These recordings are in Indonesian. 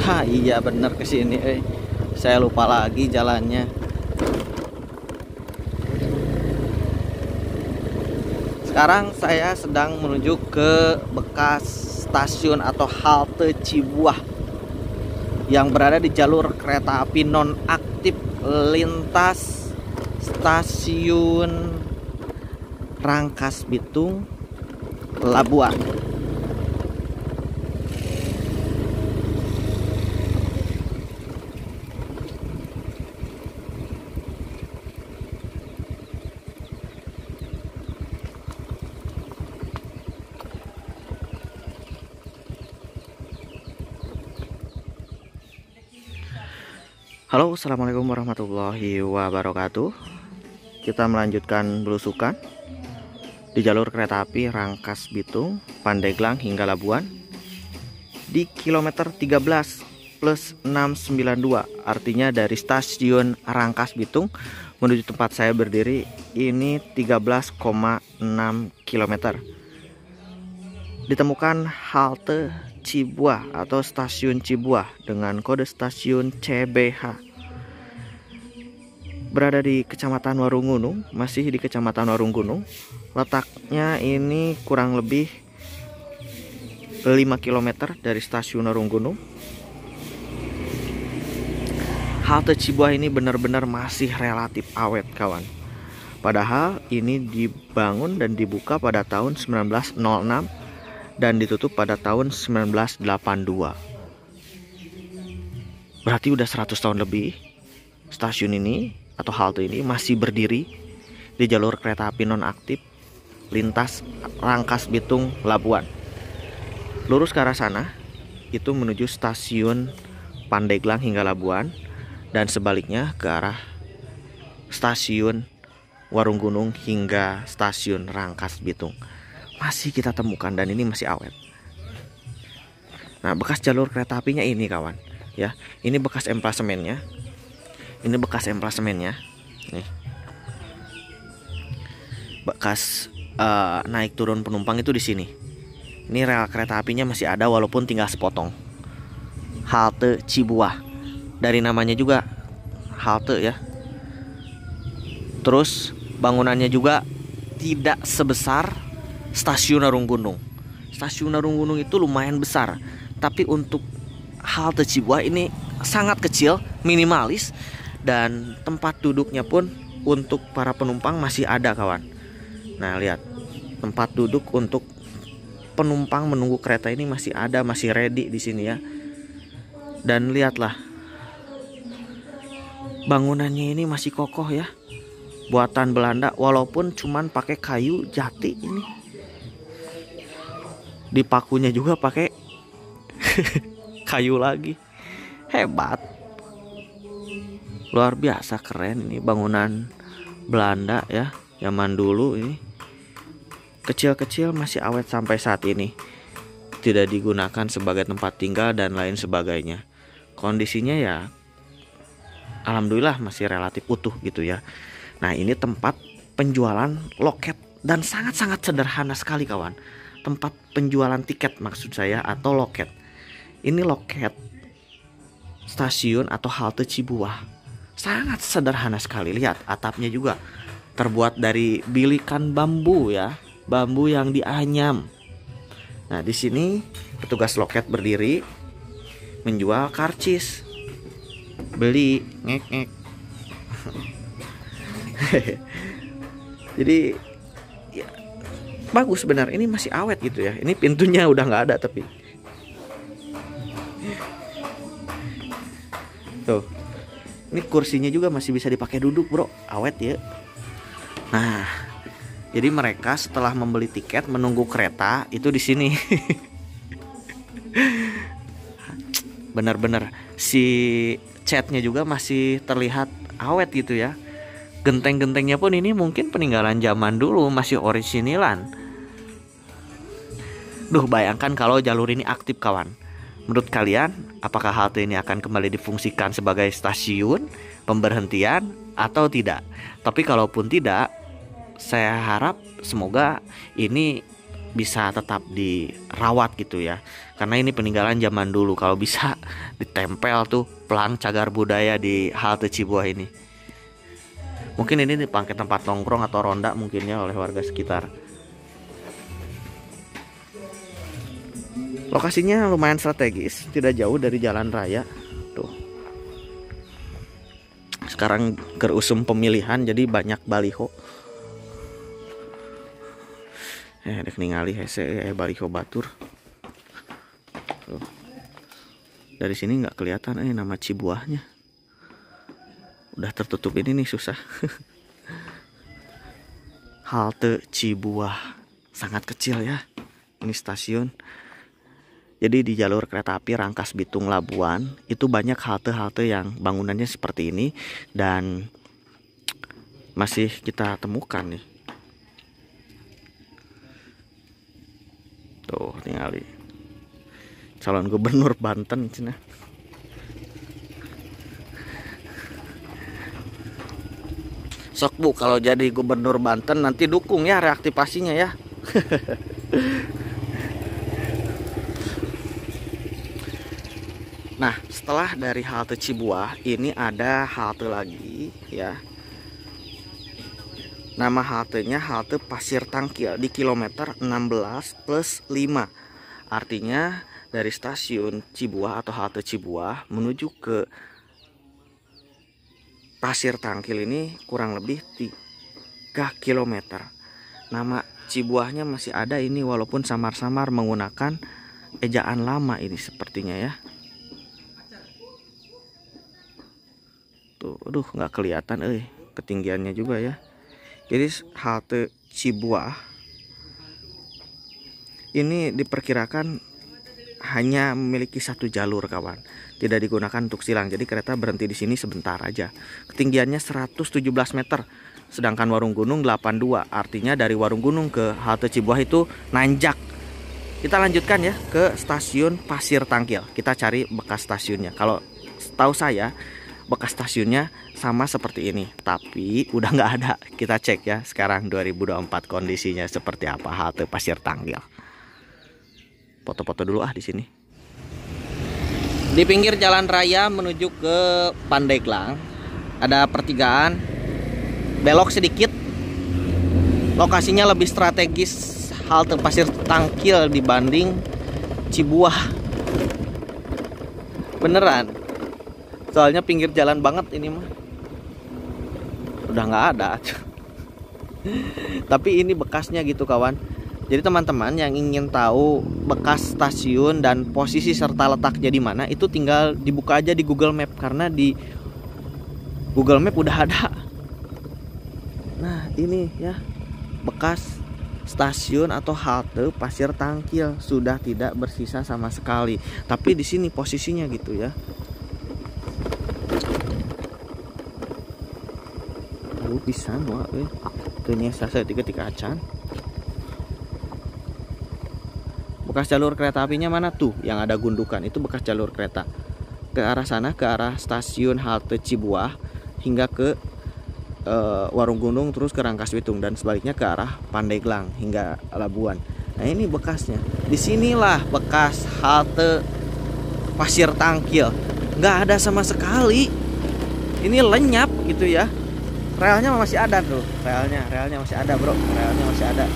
Ha iya bener kesini. Saya lupa lagi jalannya. Sekarang saya sedang menuju ke bekas stasiun atau halte Cibuah yang berada di jalur kereta api non-aktif lintas stasiun Rangkas Bitung, Labuan. Halo, assalamualaikum warahmatullahi wabarakatuh. Kita melanjutkan belusukan di jalur kereta api Rangkas Bitung, Pandeglang hingga Labuan di kilometer 13 plus 692. Artinya dari stasiun Rangkas Bitung menuju tempat saya berdiri ini 13,6 km. Ditemukan halte Cibuah atau stasiun Cibuah dengan kode stasiun CBH. Berada di Kecamatan Warunggunung, masih di Kecamatan Warunggunung. Letaknya ini kurang lebih 5 km dari stasiun Warunggunung. Halte Cibuah ini benar-benar masih relatif awet, kawan. Padahal ini dibangun dan dibuka pada tahun 1906 dan ditutup pada tahun 1982. Berarti udah 100 tahun lebih stasiun ini atau halte ini masih berdiri di jalur kereta api nonaktif lintas Rangkas Bitung Labuan. Lurus ke arah sana itu menuju stasiun Pandeglang hingga Labuan, dan sebaliknya ke arah stasiun Warunggunung hingga stasiun Rangkas Bitung. Masih kita temukan dan ini masih awet. Nah, bekas jalur kereta apinya ini, kawan, ya. Ini bekas emplasemennya. Ini bekas emplasemennya. Nih. Bekas naik turun penumpang itu di sini. Ini rel kereta apinya masih ada walaupun tinggal sepotong. Halte Cibuah. Dari namanya juga halte, ya. Terus bangunannya juga tidak sebesar Stasiun Warunggunung. Stasiun Warunggunung itu lumayan besar, tapi untuk halte Cibuah ini sangat kecil, minimalis, dan tempat duduknya pun untuk para penumpang masih ada, kawan. Nah, lihat, tempat duduk untuk penumpang menunggu kereta ini masih ada, masih ready di sini, ya. Dan lihatlah, bangunannya ini masih kokoh, ya, buatan Belanda, walaupun cuman pakai kayu jati ini. Dipakunya juga pakai kayu lagi. Hebat. Luar biasa keren ini bangunan Belanda, ya, zaman dulu ini. Kecil-kecil masih awet sampai saat ini. Tidak digunakan sebagai tempat tinggal dan lain sebagainya. Kondisinya ya alhamdulillah masih relatif utuh gitu, ya. Nah, ini tempat penjualan loket dan sangat-sangat sederhana sekali, kawan. Tempat penjualan tiket maksud saya, atau loket. Ini loket stasiun atau halte Cibuah. Sangat sederhana sekali. Lihat, atapnya juga terbuat dari bilikan bambu, ya. Bambu yang dianyam. Nah, di sini petugas loket berdiri menjual karcis. Beli, ngek-ngek. Jadi ya, bagus benar, ini masih awet gitu, ya. Ini pintunya udah nggak ada tapi tuh, ini kursinya juga masih bisa dipakai duduk, bro, awet ya. Nah, jadi mereka setelah membeli tiket menunggu kereta itu di sini. Benar-benar si catnya juga masih terlihat awet gitu, ya. Genteng-gentengnya pun ini mungkin peninggalan zaman dulu, masih originalan. Duh, bayangkan kalau jalur ini aktif, kawan. Menurut kalian, apakah halte ini akan kembali difungsikan sebagai stasiun, pemberhentian, atau tidak? Tapi kalaupun tidak, saya harap semoga ini bisa tetap dirawat gitu ya, karena ini peninggalan zaman dulu. Kalau bisa ditempel tuh pelang cagar budaya di halte Cibuah ini. Mungkin ini dipakai tempat nongkrong atau ronda mungkinnya oleh warga sekitar. Lokasinya lumayan strategis, tidak jauh dari jalan raya. Tuh. Sekarang kerusum pemilihan jadi banyak baliho. Dek ningali hese baliho batur. Tuh. Dari sini nggak kelihatan nama Cibuahnya. Udah tertutup ini nih, susah. Halte Cibuah sangat kecil ya. Ini stasiun. Jadi di jalur kereta api Rangkas Bitung Labuan itu banyak halte-halte yang bangunannya seperti ini dan masih kita temukan nih. Tuh, tinggal calon gubernur Banten cina. Sok Bu, kalau jadi gubernur Banten nanti dukung ya reaktivasinya ya. Nah, setelah dari halte Cibuah, ini ada halte lagi ya. Nama haltenya halte Pasir Tangkil di kilometer 16+5. Artinya dari stasiun Cibuah atau halte Cibuah menuju ke Pasir Tangkil ini kurang lebih 3 km. Nama Cibuahnya masih ada ini walaupun samar-samar menggunakan ejaan lama ini sepertinya ya. Tuh, aduh nggak kelihatan ketinggiannya juga ya. Jadi halte Cibuah ini diperkirakan hanya memiliki satu jalur kawan, tidak digunakan untuk silang. Jadi kereta berhenti di sini sebentar aja. Ketinggiannya 117 meter, sedangkan Warung Gunung 82. Artinya dari Warung Gunung ke halte Cibuah itu nanjak. Kita lanjutkan ya ke stasiun Pasir Tangkil. Kita cari bekas stasiunnya. Kalau tahu saya bekas stasiunnya sama seperti ini, tapi udah nggak ada. Kita cek ya sekarang 2024 kondisinya seperti apa halte Pasir Tangkil. Foto-foto dulu di sini. Di pinggir jalan raya menuju ke Pandeglang ada pertigaan, belok sedikit. Lokasinya lebih strategis halte Pasir Tangkil dibanding Cibuah. Beneran. Soalnya pinggir jalan banget ini mah. Udah nggak ada. Tapi ini bekasnya gitu kawan. Jadi teman-teman yang ingin tahu bekas stasiun dan posisi serta letaknya di mana, itu tinggal dibuka aja di Google Map, karena di Google Map udah ada. Nah, ini ya bekas stasiun atau halte Pasir Tangkil sudah tidak bersisa sama sekali. Tapi di sini posisinya gitu ya. Bisa wah ternyata saya ketika acan. Bekas jalur kereta apinya mana tuh yang ada gundukan, itu bekas jalur kereta ke arah sana, ke arah stasiun halte Cibuah hingga ke Warung Gunung, terus ke Rangkas Bitung, dan sebaliknya ke arah Pandeglang hingga Labuan. Nah ini bekasnya. Disinilah bekas halte Pasir Tangkil. Nggak ada sama sekali. Ini lenyap gitu ya. Relnya masih ada tuh, relnya masih ada bro, relnya masih ada.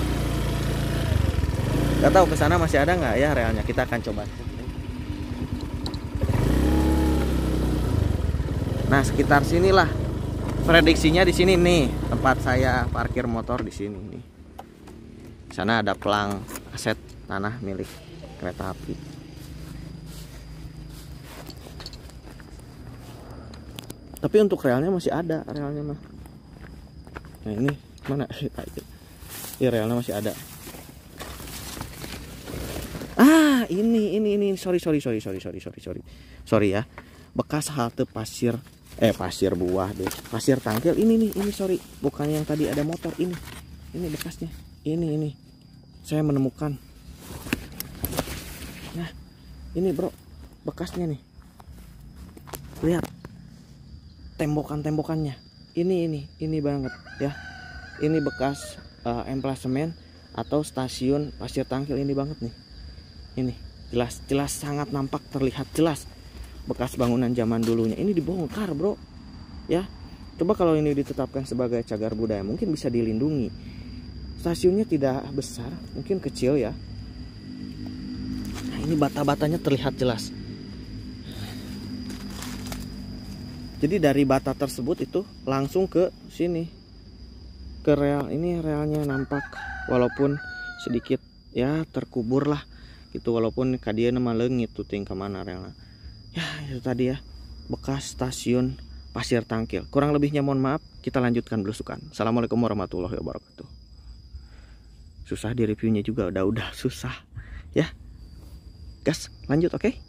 Gak tahu kesana masih ada nggak ya relnya, kita akan coba. Nah sekitar sinilah, prediksinya di sini nih tempat saya parkir motor di sini nih. Sana ada pelang aset tanah milik kereta api. Tapi untuk relnya masih ada, relnya mah. Nah ini mana? Ya relnya masih ada. Ini sorry ya. Bekas halte Pasir Buah deh. Pasir Tangkil ini nih, ini sorry, bukan yang tadi ada motor ini. Ini bekasnya. Ini. Saya menemukan. Nah, ini bro, bekasnya nih. Lihat. Tembokannya ini banget ya. Ini bekas emplasemen atau stasiun Pasir Tangkil ini banget nih. Ini jelas sangat nampak, terlihat jelas bekas bangunan zaman dulunya. Ini dibongkar bro ya. Coba kalau ini ditetapkan sebagai cagar budaya mungkin bisa dilindungi. Stasiunnya tidak besar, mungkin kecil ya. Nah ini bata-batanya terlihat jelas. Jadi dari bata tersebut itu langsung ke sini, ke rel. Ini relnya nampak walaupun sedikit ya terkubur lah gitu, walaupun kadia nama leungit tuh ting kemana relnya. Ya itu tadi ya bekas stasiun Pasir Tangkil. Kurang lebihnya mohon maaf, kita lanjutkan belusukan. Assalamualaikum warahmatullahi wabarakatuh. Susah di reviewnya juga, udah susah ya. Gas, lanjut oke?